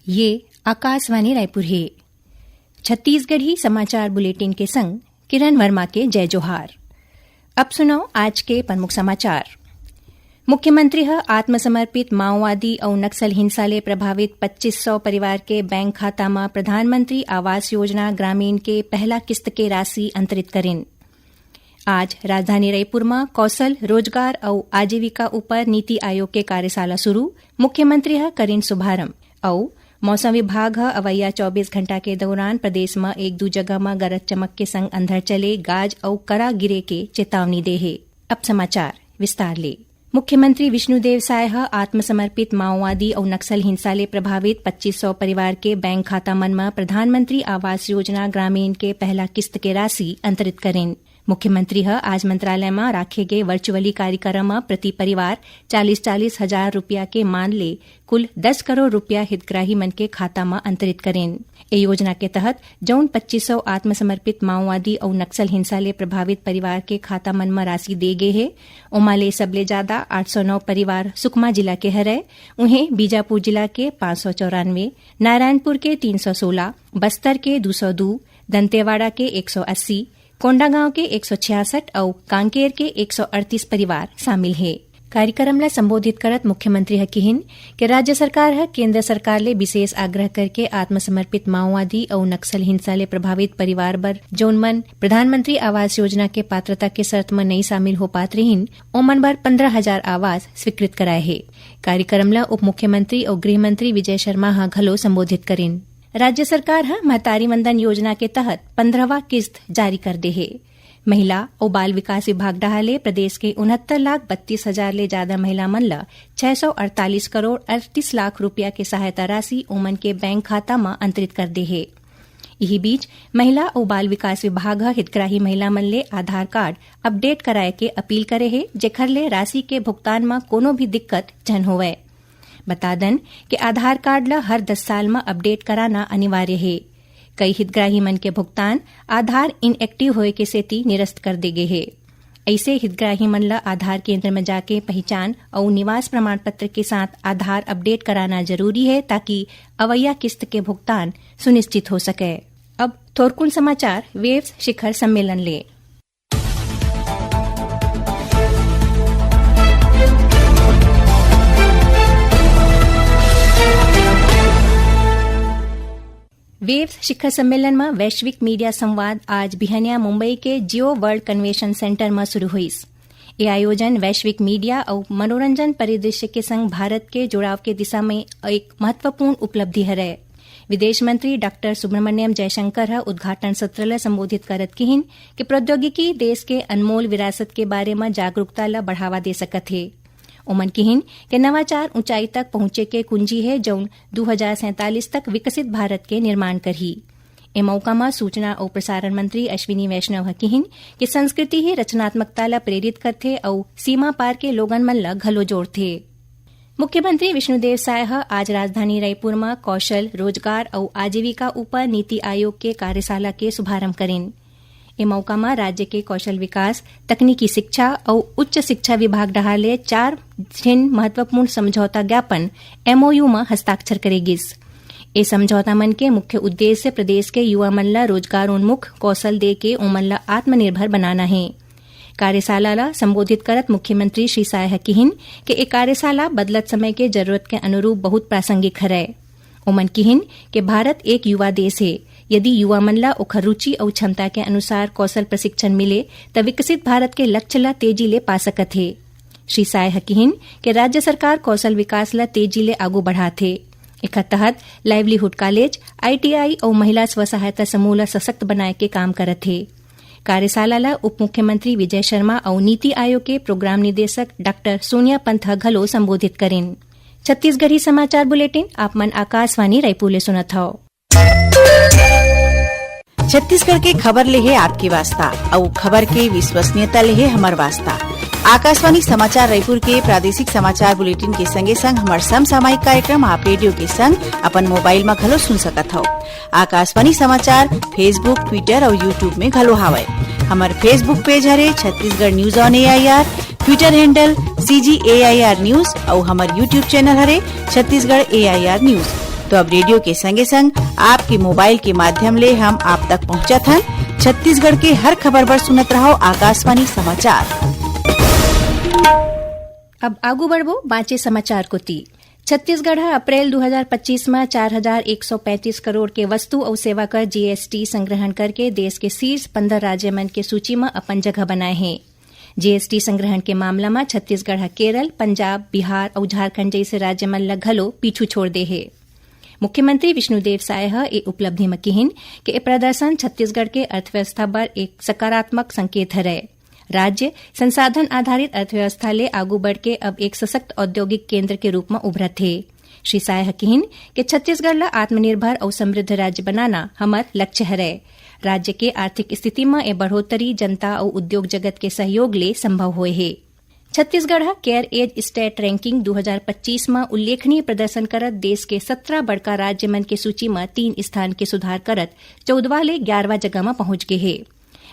ये आकाशवाणी रायपुर है। छत्तीसगढ़ी समाचार बुलेटिन के संग किरण वर्मा के जय जोहार। अब सुनो आज के प्रमुख समाचार। मुख्यमंत्री आत्मसमर्पित माओवादी और नक्सल हिंसा ले प्रभावित 2500 परिवार के बैंक खाता में प्रधानमंत्री आवास योजना ग्रामीण के पहला किस्त के राशि अंतरित करें। आज राजधानी रायपुर में कौशल रोजगार और आजीविका ऊपर नीति आयोग के कार्यशाला शुरू। मुख्यमंत्री करें शुभारंभ और मौसम विभाग अवैया 24 घंटा के दौरान प्रदेश में एक दो जगह में गरज चमक के संग अंधड़ चले गाज और करा गिरे के चेतावनी दे है। अब समाचार विस्तार ले। मुख्यमंत्री विष्णुदेव साय आत्मसमर्पित माओवादी और नक्सल हिंसा ले प्रभावित 2500 परिवार के बैंक खाता मन में प्रधानमंत्री आवास योजना ग्रामीण के पहला किस्त के राशि अंतरित करें। मुख्यमंत्री आज मंत्रालय में राखे गए वर्चुअली कार्यक्रम में प्रति परिवार 40-40 हजार रुपया के मान ले कुल 10 करोड़ रुपया हितग्राही मन के खाता में अंतरित करें। ए योजना के तहत जौन 2500 आत्मसमर्पित माओवादी और नक्सल हिंसा ले प्रभावित परिवार के खाता मन में राशि दे गए है। उमा ले सबले ज्यादा 809 परिवार सुकमा जिला के हरे, उन्हें बीजापुर जिला के 594, नारायणपुर के 316, बस्तर के 202, दंतेवाड़ा के 180, कोंडागांव के 166 और कांकेर के 138 परिवार शामिल है। कार्यक्रम ला संबोधित करत मुख्यमंत्री कहिन कि राज्य सरकार केंद्र सरकार ले विशेष आग्रह करके आत्मसमर्पित माओवादी और नक्सल हिंसा ले प्रभावित परिवार बर जौन मन प्रधानमंत्री आवास योजना के पात्रता के शर्त में नहीं शामिल हो पात रहीन, ओमन बर 15,000 आवास स्वीकृत कराए है। कार्यक्रम ला उप मुख्यमंत्री और गृह मंत्री विजय शर्मा घलो संबोधित करें। राज्य सरकार महतारी वंदन योजना के तहत 15वां किस्त जारी कर दे है। महिला और बाल विकास विभाग डहाले प्रदेश के 69,32,000 ले ज्यादा महिला मन ला 648 करोड़ 38 लाख रुपया के सहायता राशि ओमन के बैंक खाता में अंतरित कर दे है। यही बीच महिला और बाल विकास विभाग हितग्राही महिला मन ले आधार कार्ड अपडेट कराए के अपील करे है, जेखर ले राशि के भुगतान में कोनो भी दिक्कत जन होवे। बता दन कि आधार कार्ड ला हर 10 साल में अपडेट कराना अनिवार्य है। कई हितग्राही मन के भुगतान आधार इनएक्टिव होए के सेती निरस्त कर दे गए है। ऐसे हितग्राही मन ला आधार केंद्र में जाके पहचान और निवास प्रमाण पत्र के साथ आधार अपडेट कराना जरूरी है, ताकि अवैया किस्त के भुगतान सुनिश्चित हो सके। अब थोरकुन समाचार वेव्स शिखर सम्मेलन ले। वेव्स शिखर सम्मेलन में वैश्विक मीडिया संवाद आज बिहनिया मुंबई के जियो वर्ल्ड कन्वेंशन सेंटर में शुरू हुई। ये आयोजन वैश्विक मीडिया और मनोरंजन परिदृश्य के संग भारत के जुड़ाव के दिशा में एक महत्वपूर्ण उपलब्धि है। विदेश मंत्री डॉक्टर सुब्रमण्यम जयशंकर उद्घाटन सत्र ला संबोधित करत कहिन कि प्रौद्योगिकी देश के अनमोल विरासत के बारे में जागरूकता ला बढ़ावा दे सकत है। उमन कहिन कि नवाचार ऊंचाई तक पहुंचे के कुंजी है, जौन 2047 तक विकसित भारत के निर्माण करही। ए मौका में सूचना और प्रसारण मंत्री अश्विनी वैष्णव कहिन कि संस्कृति ही रचनात्मकता ला प्रेरित करथे और सीमा पार के लोगन मन ला घलो जोड़थे। मुख्यमंत्री विष्णुदेव साय आज राजधानी रायपुर में कौशल रोजगार और आजीविका ऊपर नीति आयोग के कार्यशाला के शुभारंभ करें। ए मौका में राज्य के कौशल विकास, तकनीकी शिक्षा और उच्च शिक्षा विभाग डहाले 4 महत्वपूर्ण समझौता ज्ञापन MOU में हस्ताक्षर करेगिस। ए समझौता मन के मुख्य उद्देश्य प्रदेश के युवा मन ला रोजगारोन्मुख कौशल दे के ओमन ला आत्मनिर्भर बनाना है। कार्यशाला ला संबोधित करत मुख्यमंत्री श्री साय कहिन कि ए कार्यशाला बदलत समय के जरूरत के अनुरूप बहुत प्रासंगिक है। ओमन कहिन कि भारत एक युवा देश है। यदि युवा मन ला ओखर रुचि और क्षमता के अनुसार कौशल प्रशिक्षण मिले तो विकसित भारत के लक्ष्य ला तेजी ले पा सकत है। श्री साय कहिन कि राज्य सरकार कौशल विकास ला तेजी ले आगू बढ़ाथे। एकर तहत लाइवलीहुड कॉलेज, ITI और महिला स्व सहायता समूह ला सशक्त बनाए के काम करत है। कार्यशाला ला उप मुख्यमंत्री विजय शर्मा और नीति आयोग के प्रोग्राम निदेशक डॉक्टर सोनिया पंथ घलो संबोधित करें। छत्तीसगढ़ी समाचार बुलेटिन आप मन आकाशवाणी रायपुर ले सुनत हव। छत्तीसगढ़ के खबर ले है आपके वास्ता और खबर के विश्वसनीयता ले है हमार वास्ता। आकाशवाणी समाचार रायपुर के प्रादेशिक समाचार बुलेटिन के संगे संग हमार समसामयिक कार्यक्रम आप रेडियो के संग अपन मोबाइल में घलो सुन सकत हो। आकाशवाणी समाचार फेसबुक, ट्विटर और यूट्यूब में घलो हावय। हमार फेसबुक पेज हरे Chhattisgarh news on AIR, Twitter handle CGAIR news और हमार यूट्यूब चैनल हरे छत्तीसगढ़ AIR न्यूज। तो अब रेडियो के संगे संग आपके मोबाइल के माध्यम ले हम आप तक पहुँचत हन। छत्तीसगढ़ के हर खबर पर सुनत रहो आकाशवाणी समाचार। अब आगू बढ़बो बाँचे समाचार को ती। छत्तीसगढ़ अप्रैल 2025 में 4,135 करोड़ के वस्तु और सेवा कर जीएसटी संग्रहण करके देश के शीर्ष 15 राज्य मन के सूची में अपन जगह बनाए हैं। जीएसटी संग्रहण के मामला में छत्तीसगढ़ केरल, पंजाब, बिहार और झारखंड जैसे राज्य मन ल घलो पीछू छोड़ दे है। मुख्यमंत्री विष्णुदेव साय ए उपलब्धि में कहिन कि ए प्रदर्शन छत्तीसगढ़ के अर्थव्यवस्था पर एक सकारात्मक संकेत है। राज्य संसाधन आधारित अर्थव्यवस्था ले आगू बढ़ के अब एक सशक्त औद्योगिक केंद्र के रूप में उभरत है। श्री साय कहिन कि छत्तीसगढ़ ला आत्मनिर्भर और समृद्ध राज्य बनाना हमार लक्ष्य है। राज्य के आर्थिक स्थिति में ए बढ़ोतरी जनता और उद्योग जगत के सहयोग ले संभव हुए है। छत्तीसगढ़ केयर एज स्टेट रैंकिंग 2025 में उल्लेखनीय प्रदर्शन करत देश के 17 बड़का राज्य मन के सूची में 3 स्थान के सुधार करत 14वां ले 11वां जगह में पहुंच गए है।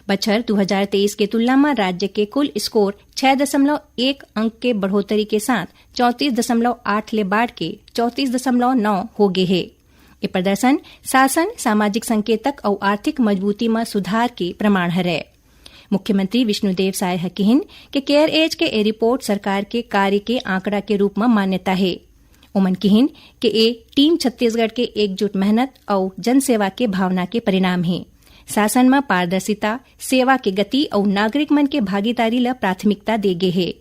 बछर 2023 के तुलना में राज्य के कुल स्कोर 6.1 अंक के बढ़ोतरी के साथ 34.8 ले बढ़ के 34.9 हो गए है। ये प्रदर्शन शासन, सामाजिक संकेतक और आर्थिक मजबूती में सुधार के प्रमाण है। मुख्यमंत्री विष्णुदेव साय कहिन कि केयर एज के ए रिपोर्ट सरकार के कार्य के आंकड़ा के रूप में मान्यता है। उमन कहिन कि ए टीम छत्तीसगढ़ के एकजुट मेहनत और जनसेवा के भावना के परिणाम है। शासन में पारदर्शिता, सेवा के गति और नागरिक मन के भागीदारी ला प्राथमिकता दे गे है।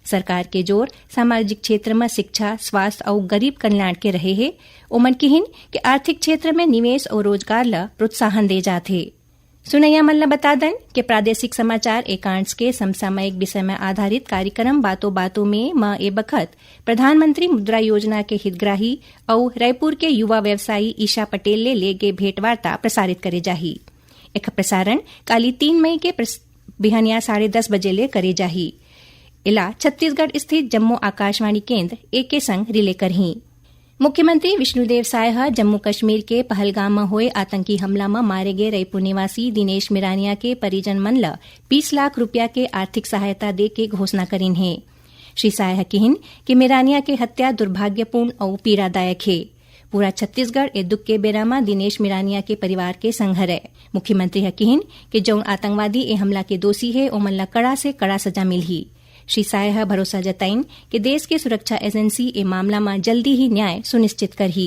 सरकार के जोर सामाजिक क्षेत्र में शिक्षा, स्वास्थ्य और गरीब कल्याण के रहे है। उमन कहिन कि आर्थिक क्षेत्र में निवेश और रोजगार ला प्रोत्साहन दे जाते। सुनैया मन ला बता दन कि प्रादेशिक समाचार एकांश के समसामयिक विषय में आधारित कार्यक्रम बातों बातों में ए बखत प्रधानमंत्री मुद्रा योजना के हितग्राही और रायपुर के युवा व्यवसायी ईशा पटेल ले गे भेंटवार्ता प्रसारित करे जाही। एक प्रसारण काली 3 मई के बिहानिया 10:30 बजे ले करे जाही। इला छत्तीसगढ़ स्थित जम्मू आकाशवाणी केंद्र एक संग रिले करही। मुख्यमंत्री विष्णुदेव साय जम्मू कश्मीर के पहलगाम में हुए आतंकी हमला में मारे गए रायपुर निवासी दिनेश मिरानिया के परिजन मन ला 20 लाख रुपया के आर्थिक सहायता दे के घोषणा करीन है। श्री साय कहिन कि मिरानिया के हत्या दुर्भाग्यपूर्ण और पीड़ादायक है। पूरा छत्तीसगढ़ ए दुख के बेरा में दिनेश मिरानिया के परिवार के संग है। मुख्यमंत्री कहिन कि जौन आतंकवादी ए हमला के दोषी है ओमन ला कड़ा से कड़ा सजा मिलही। श्री साय भरोसा जताइन कि देश के सुरक्षा एजेंसी ए मामला में जल्दी ही न्याय सुनिश्चित करही।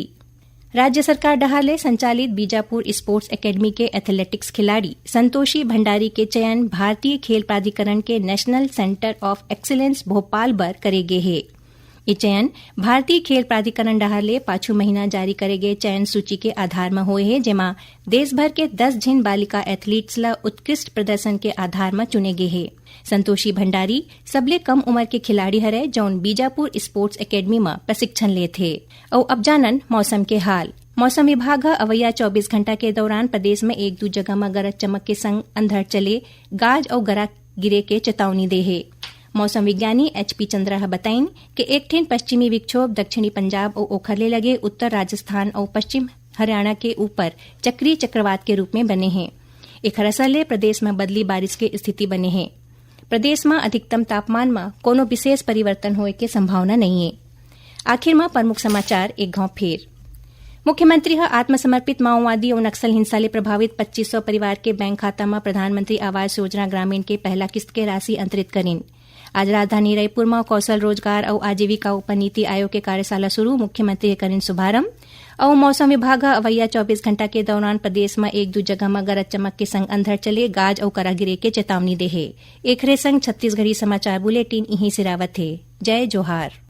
राज्य सरकार डहाले संचालित बीजापुर स्पोर्ट्स एकेडमी के एथलेटिक्स खिलाड़ी संतोषी भंडारी के चयन भारतीय खेल प्राधिकरण के national centre of excellence Bhopal बर करे गे है। ये चयन भारतीय खेल प्राधिकरण डहाले 5 महीना जारी करे गए चयन सूची के आधार में हुए है, जेमा देश भर के 10 झिन बालिका एथलीट्स ला उत्कृष्ट प्रदर्शन के आधार में चुने गए है। संतोषी भंडारी सबले कम उम्र के खिलाड़ी हरे जौन बीजापुर स्पोर्ट्स एकेडमी में प्रशिक्षण ले थे। और अब जानन मौसम के हाल। मौसम विभाग अवैया 24 घंटा के दौरान प्रदेश में 1-2 जगह में गरज चमक के संग अंधड़ चले, गाज और गरा गिरे के चेतावनी दे है। मौसम विज्ञानी HP चंद्रा बताइन कि एक ठिन पश्चिमी विक्षोभ दक्षिणी पंजाब और ओखरले लगे उत्तर राजस्थान और पश्चिम हरियाणा के ऊपर चक्रीय चक्रवात के रूप में बने हैं। एक असर ले प्रदेश में बदली बारिश की स्थिति बने हैं। प्रदेश में अधिकतम तापमान में कोनो विशेष परिवर्तन होए के संभावना नहीं है। आखिर में प्रमुख समाचार एक घाव फेर। मुख्यमंत्री आत्मसमर्पित माओवादी और नक्सल हिंसा ले प्रभावित 2500 परिवार के बैंक खाता में प्रधानमंत्री आवास योजना ग्रामीण के पहला किस्त के राशि अंतरित करीन। आज राजधानी रायपुर में कौशल रोजगार और आजीविका उप नीति आयोग के कार्यशाला शुरू, मुख्यमंत्री करीन शुभारंभ। और मौसम विभाग अवैया 24 घंटा के दौरान प्रदेश में 1-2 जगह में गरज चमक के संग अंधड़ चले, गाज और करा गिरे के चेतावनी दे है। एकरे संग छत्तीसगढ़ी समाचार बुलेटिन यहीं सिरावत है। जय जोहार।